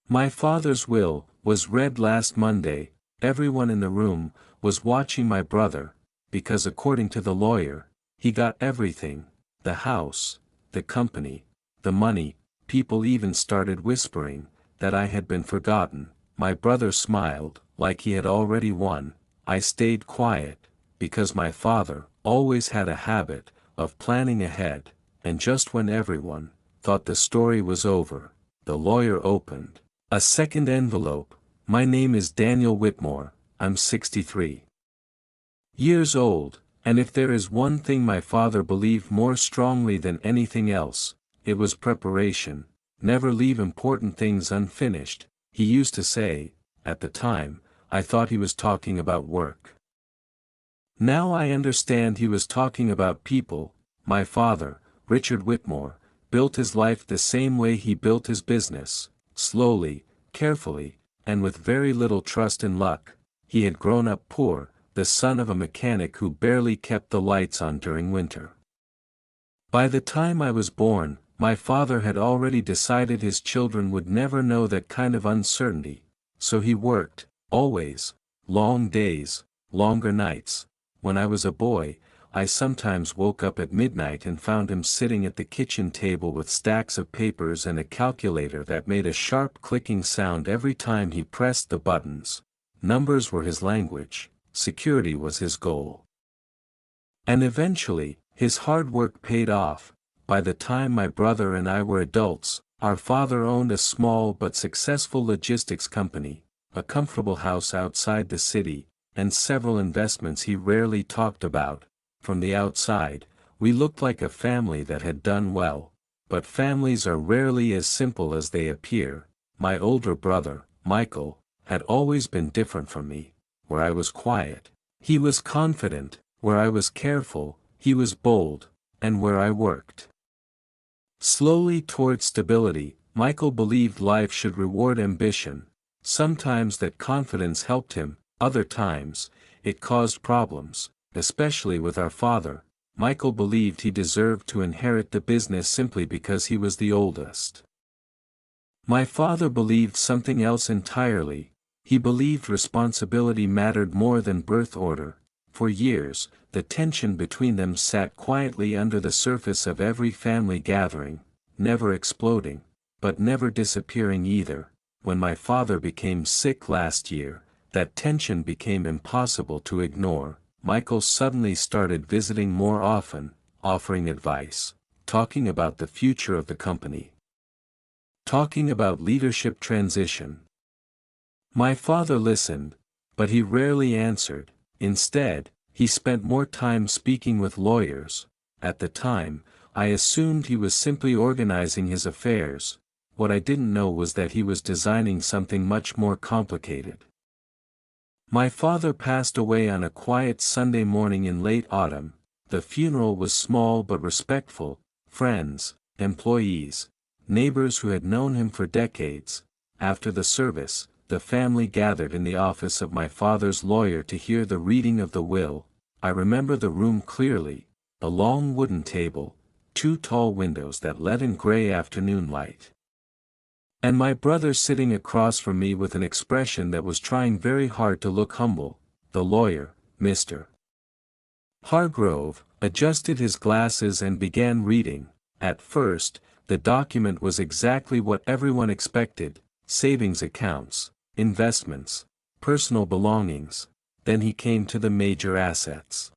My father's will was read last Monday. Everyone in the room was watching my brother, because according to the lawyer, he got everything: the house, the company, the money. People even started whispering that I had been forgotten. My brother smiled, like he had already won. I stayed quiet, because my father always had a habit of planning ahead, and just when everyone thought the story was over, the lawyer opened a second envelope. My name is Daniel Whitmore. I'm 63 years old, and if there is one thing my father believed more strongly than anything else, it was preparation. Never leave important things unfinished, he used to say. At the time, I thought he was talking about work. Now I understand he was talking about people. My father, Richard Whitmore, built his life the same way he built his business: slowly, carefully, and with very little trust in luck. He had grown up poor, the son of a mechanic who barely kept the lights on during winter. By the time I was born, my father had already decided his children would never know that kind of uncertainty, so he worked, always, long days, longer nights. When I was a boy, I sometimes woke up at midnight and found him sitting at the kitchen table with stacks of papers and a calculator that made a sharp clicking sound every time he pressed the buttons. Numbers were his language, security was his goal. And eventually, his hard work paid off. By the time my brother and I were adults, our father owned a small but successful logistics company, a comfortable house outside the city, and several investments he rarely talked about. From the outside, we looked like a family that had done well, but families are rarely as simple as they appear. My older brother, Michael, had always been different from me. Where I was quiet, he was confident; where I was careful, he was bold; and where I worked slowly toward stability, Michael believed life should reward ambition. Sometimes that confidence helped him, other times it caused problems, especially with our father. Michael believed he deserved to inherit the business simply because he was the oldest. My father believed something else entirely. He believed responsibility mattered more than birth order. For years, the tension between them sat quietly under the surface of every family gathering, never exploding, but never disappearing either. When my father became sick last year, that tension became impossible to ignore. Michael suddenly started visiting more often, offering advice, talking about the future of the company, talking about leadership transition. My father listened, but he rarely answered. Instead, he spent more time speaking with lawyers. At the time, I assumed he was simply organizing his affairs. What I didn't know was that he was designing something much more complicated. My father passed away on a quiet Sunday morning in late autumn. The funeral was small but respectful. Friends, employees, neighbors who had known him for decades. After the service, the family gathered in the office of my father's lawyer to hear the reading of the will. I remember the room clearly: a long wooden table, two tall windows that let in gray afternoon light, and my brother sitting across from me with an expression that was trying very hard to look humble. The lawyer, Mr. Hargrove, adjusted his glasses and began reading. At first, the document was exactly what everyone expected: savings accounts, investments, personal belongings. Then he came to the major assets.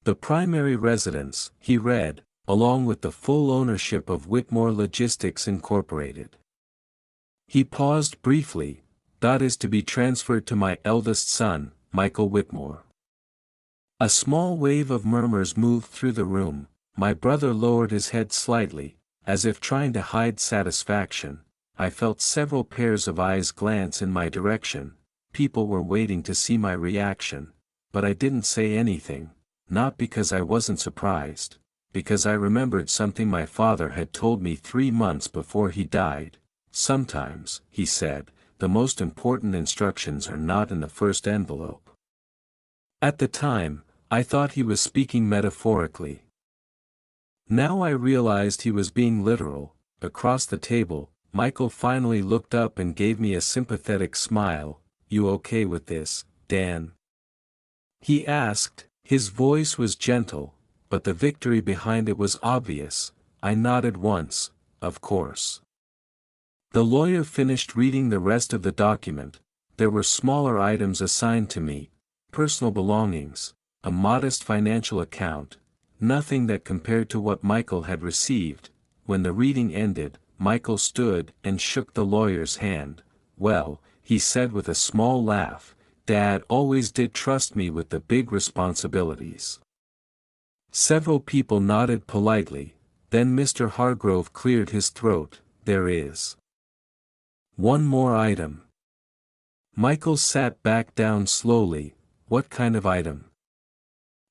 The primary residence, he read, along with the full ownership of Whitmore Logistics Incorporated. He paused briefly. That is to be transferred to my eldest son, Michael Whitmore. A small wave of murmurs moved through the room. My brother lowered his head slightly, as if trying to hide satisfaction. I felt several pairs of eyes glance in my direction. People were waiting to see my reaction. But I didn't say anything, not because I wasn't surprised, because I remembered something my father had told me 3 months before he died. Sometimes, he said, the most important instructions are not in the first envelope. At the time, I thought he was speaking metaphorically. Now I realized he was being literal. Across the table, Michael finally looked up and gave me a sympathetic smile. "You okay with this, Dan?" he asked. His voice was gentle, but the victory behind it was obvious. I nodded once, of course. The lawyer finished reading the rest of the document. There were smaller items assigned to me, personal belongings, a modest financial account, nothing that compared to what Michael had received. When the reading ended, Michael stood and shook the lawyer's hand. "Well," he said with a small laugh, "Dad always did trust me with the big responsibilities." Several people nodded politely, then Mr. Hargrove cleared his throat. "There is one more item." Michael sat back down slowly. "What kind of item?"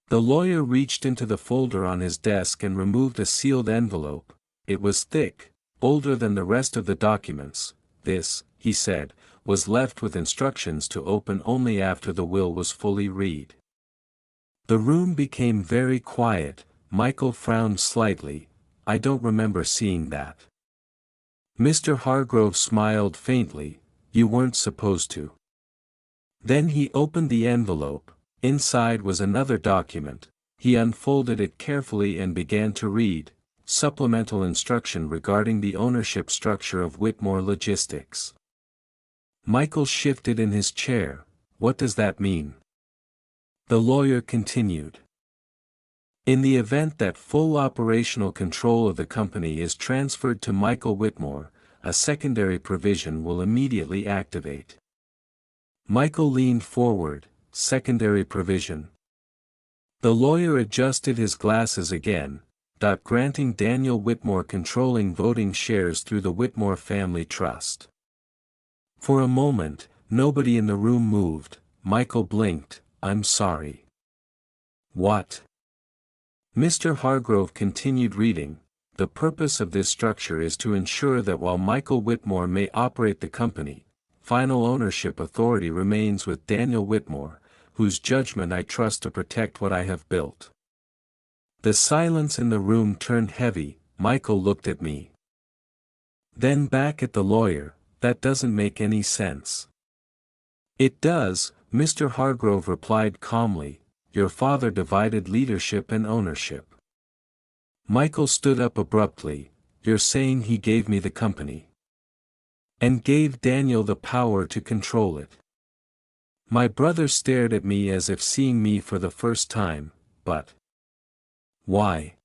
The lawyer reached into the folder on his desk and removed a sealed envelope. It was thick, older than the rest of the documents. "This," he said, "was left with instructions to open only after the will was fully read." The room became very quiet. Michael frowned slightly. "I don't remember seeing that." Mr. Hargrove smiled faintly. "You weren't supposed to." Then he opened the envelope. Inside was another document. He unfolded it carefully and began to read. Supplemental instruction regarding the ownership structure of Whitmore Logistics. Michael shifted in his chair. "What does that mean?" The lawyer continued. "In the event that full operational control of the company is transferred to Michael Whitmore, a secondary provision will immediately activate." Michael leaned forward. "Secondary provision?" The lawyer adjusted his glasses again. Granting Daniel Whitmore controlling voting shares through the Whitmore Family Trust." For a moment, nobody in the room moved. Michael blinked. "I'm sorry." "What?" Mr. Hargrove continued reading. "The purpose of this structure is to ensure that while Michael Whitmore may operate the company, final ownership authority remains with Daniel Whitmore, whose judgment I trust to protect what I have built." The silence in the room turned heavy. Michael looked at me. Then back at the lawyer. "That doesn't make any sense." "It does," Mr. Hargrove replied calmly. "Your father divided leadership and ownership." Michael stood up abruptly. "You're saying he gave me the company? And gave Daniel the power to control it?" My brother stared at me as if seeing me for the first time. "But why?"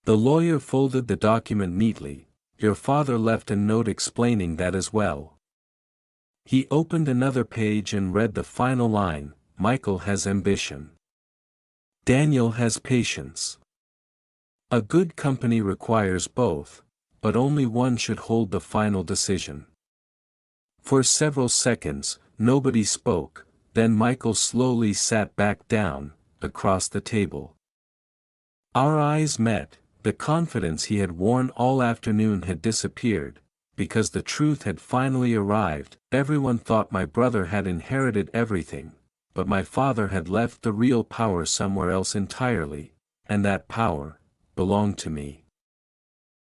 The lawyer folded the document neatly. "Your father left a note explaining that as well." He opened another page and read the final line. "Michael has ambition. Daniel has patience. A good company requires both, but only one should hold the final decision." For several seconds, nobody spoke. Then Michael slowly sat back down, across the table. Our eyes met. The confidence he had worn all afternoon had disappeared, because the truth had finally arrived. Everyone thought my brother had inherited everything, but my father had left the real power somewhere else entirely, and that power belonged to me.